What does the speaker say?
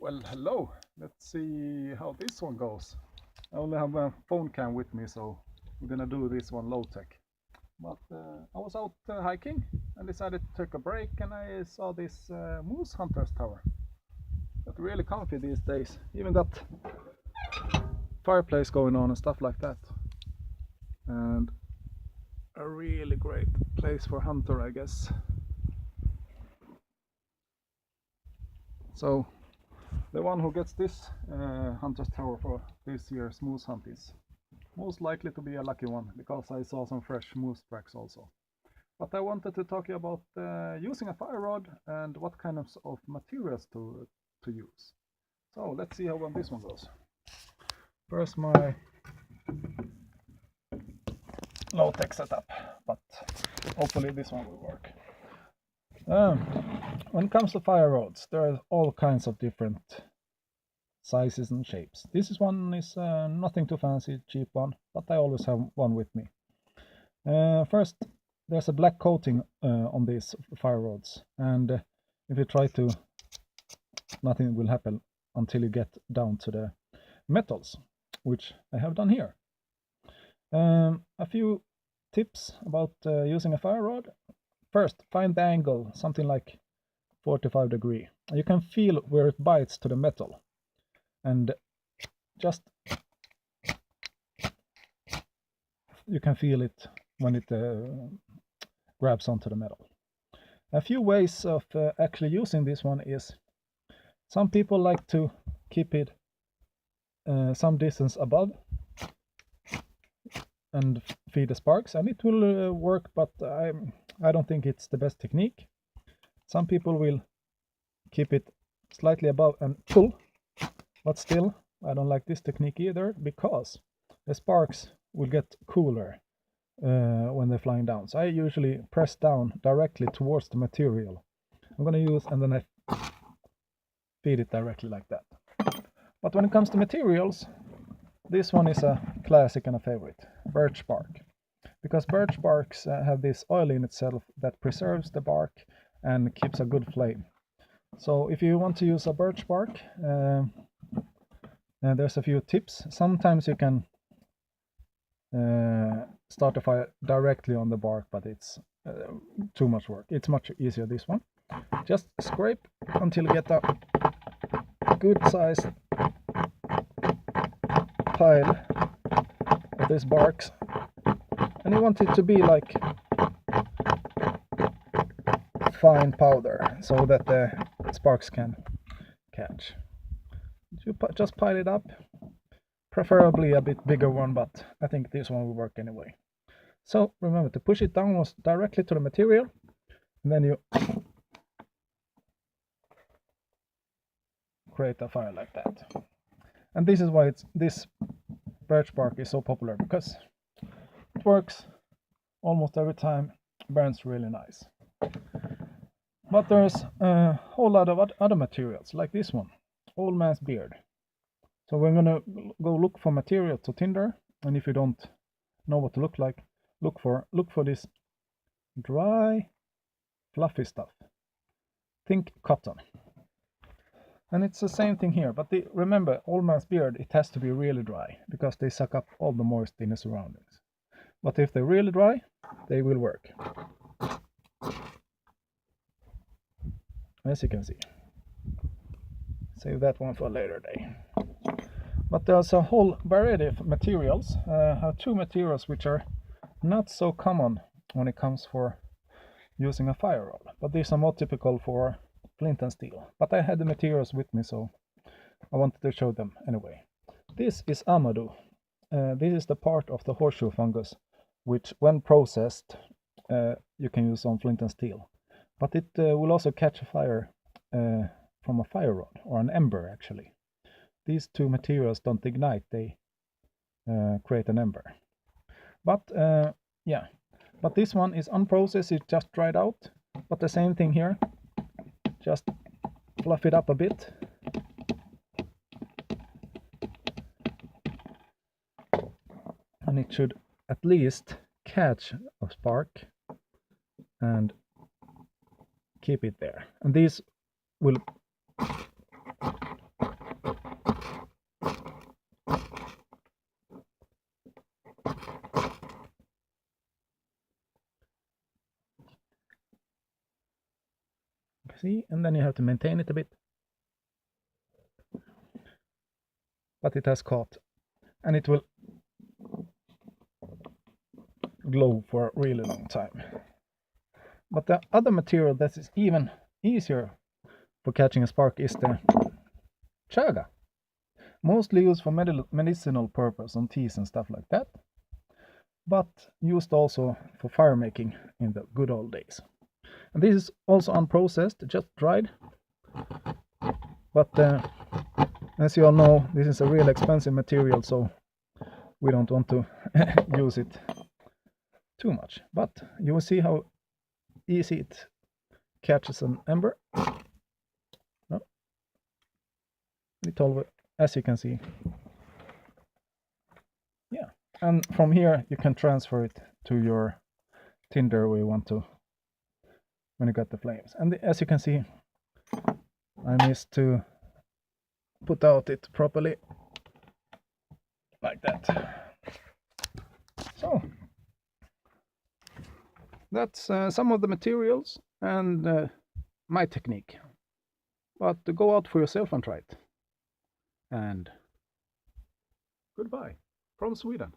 Well, hello. Let's see how this one goes. I only have a phone cam with me, so we're gonna do this one low tech. But I was out hiking and decided to take a break, and I saw this moose hunter's tower. Got really comfy these days. Even got fireplace going on and stuff like that. And a really great place for hunter, I guess. So the one who gets this hunter's tower for this year's moose hunt is most likely to be a lucky one, because I saw some fresh moose tracks also. But I wanted to talk about using a fire rod and what kind of materials to use. So let's see how well this one goes. First, my low-tech setup, but hopefully this one will work. When it comes to fire rods, there are all kinds of different sizes and shapes. This one is nothing too fancy, cheap one, but I always have one with me. First, there's a black coating on these fire rods, and if you try to, nothing will happen until you get down to the metals, which I have done here. A few tips about using a fire rod. First, find the angle, something like 45 degrees. You can feel where it bites to the metal, and just you can feel it when it grabs onto the metal. A few ways of actually using this one is, some people like to keep it some distance above and feed the sparks, and it will work, but I don't think it's the best technique. Some people will keep it slightly above and pull, but still I don't like this technique either, because the sparks will get cooler when they're flying down. So I usually press down directly towards the material I'm going to use, and then I feed it directly like that. But when it comes to materials, this one is a classic and a favorite, birch bark, because birch barks have this oil in itself that preserves the bark and keeps a good flame. So if you want to use a birch bark, there's a few tips. Sometimes you can start a fire directly on the bark, but it's too much work. It's much easier this one. Just scrape until you get a good sized pile of these barks, and you want it to be like fine powder so that the sparks can catch. You just pile it up, preferably a bit bigger one, but I think this one will work anyway. So remember to push it downwards directly to the material, and then you create a fire like that. And this is why this birch bark is so popular, because it works almost every time, burns really nice. But there's a whole lot of other materials, like this one, old man's beard. So we're gonna go look for material to tinder, and if you don't know what to look like, look for this dry, fluffy stuff. Think cotton. And it's the same thing here, but remember, old man's beard, it has to be really dry, because they suck up all the moisture in the surroundings. But if they're really dry, they will work, as you can see. Save that one for a later day. But there's a whole variety of materials. I have two materials which are not so common when it comes for using a fire rod, but these are more typical for flint and steel. But I had the materials with me, so I wanted to show them anyway. This is amadou. This is the part of the horseshoe fungus, which when processed you can use on flint and steel. But it will also catch a fire from a fire rod, or an ember actually. These two materials don't ignite, they create an ember. But yeah, but this one is unprocessed, it just dried out. But the same thing here, just fluff it up a bit. And it should at least catch a spark and keep it there. And these will see, and then you have to maintain it a bit. But it has caught, and it will glow for a really long time. But the other material that is even easier for catching a spark is the chaga, mostly used for medicinal purpose on teas and stuff like that, but used also for fire making in the good old days. And this is also unprocessed, just dried, but as you all know, this is a real expensive material, so we don't want to use it too much. But you will see how easy it catches an ember. No, as you can see. Yeah, and from here you can transfer it to your tinder where you want to, when you got the flames. And as you can see, I missed to put out it properly, like that. So that's some of the materials and my technique. But go out for yourself and try it. And goodbye from Sweden.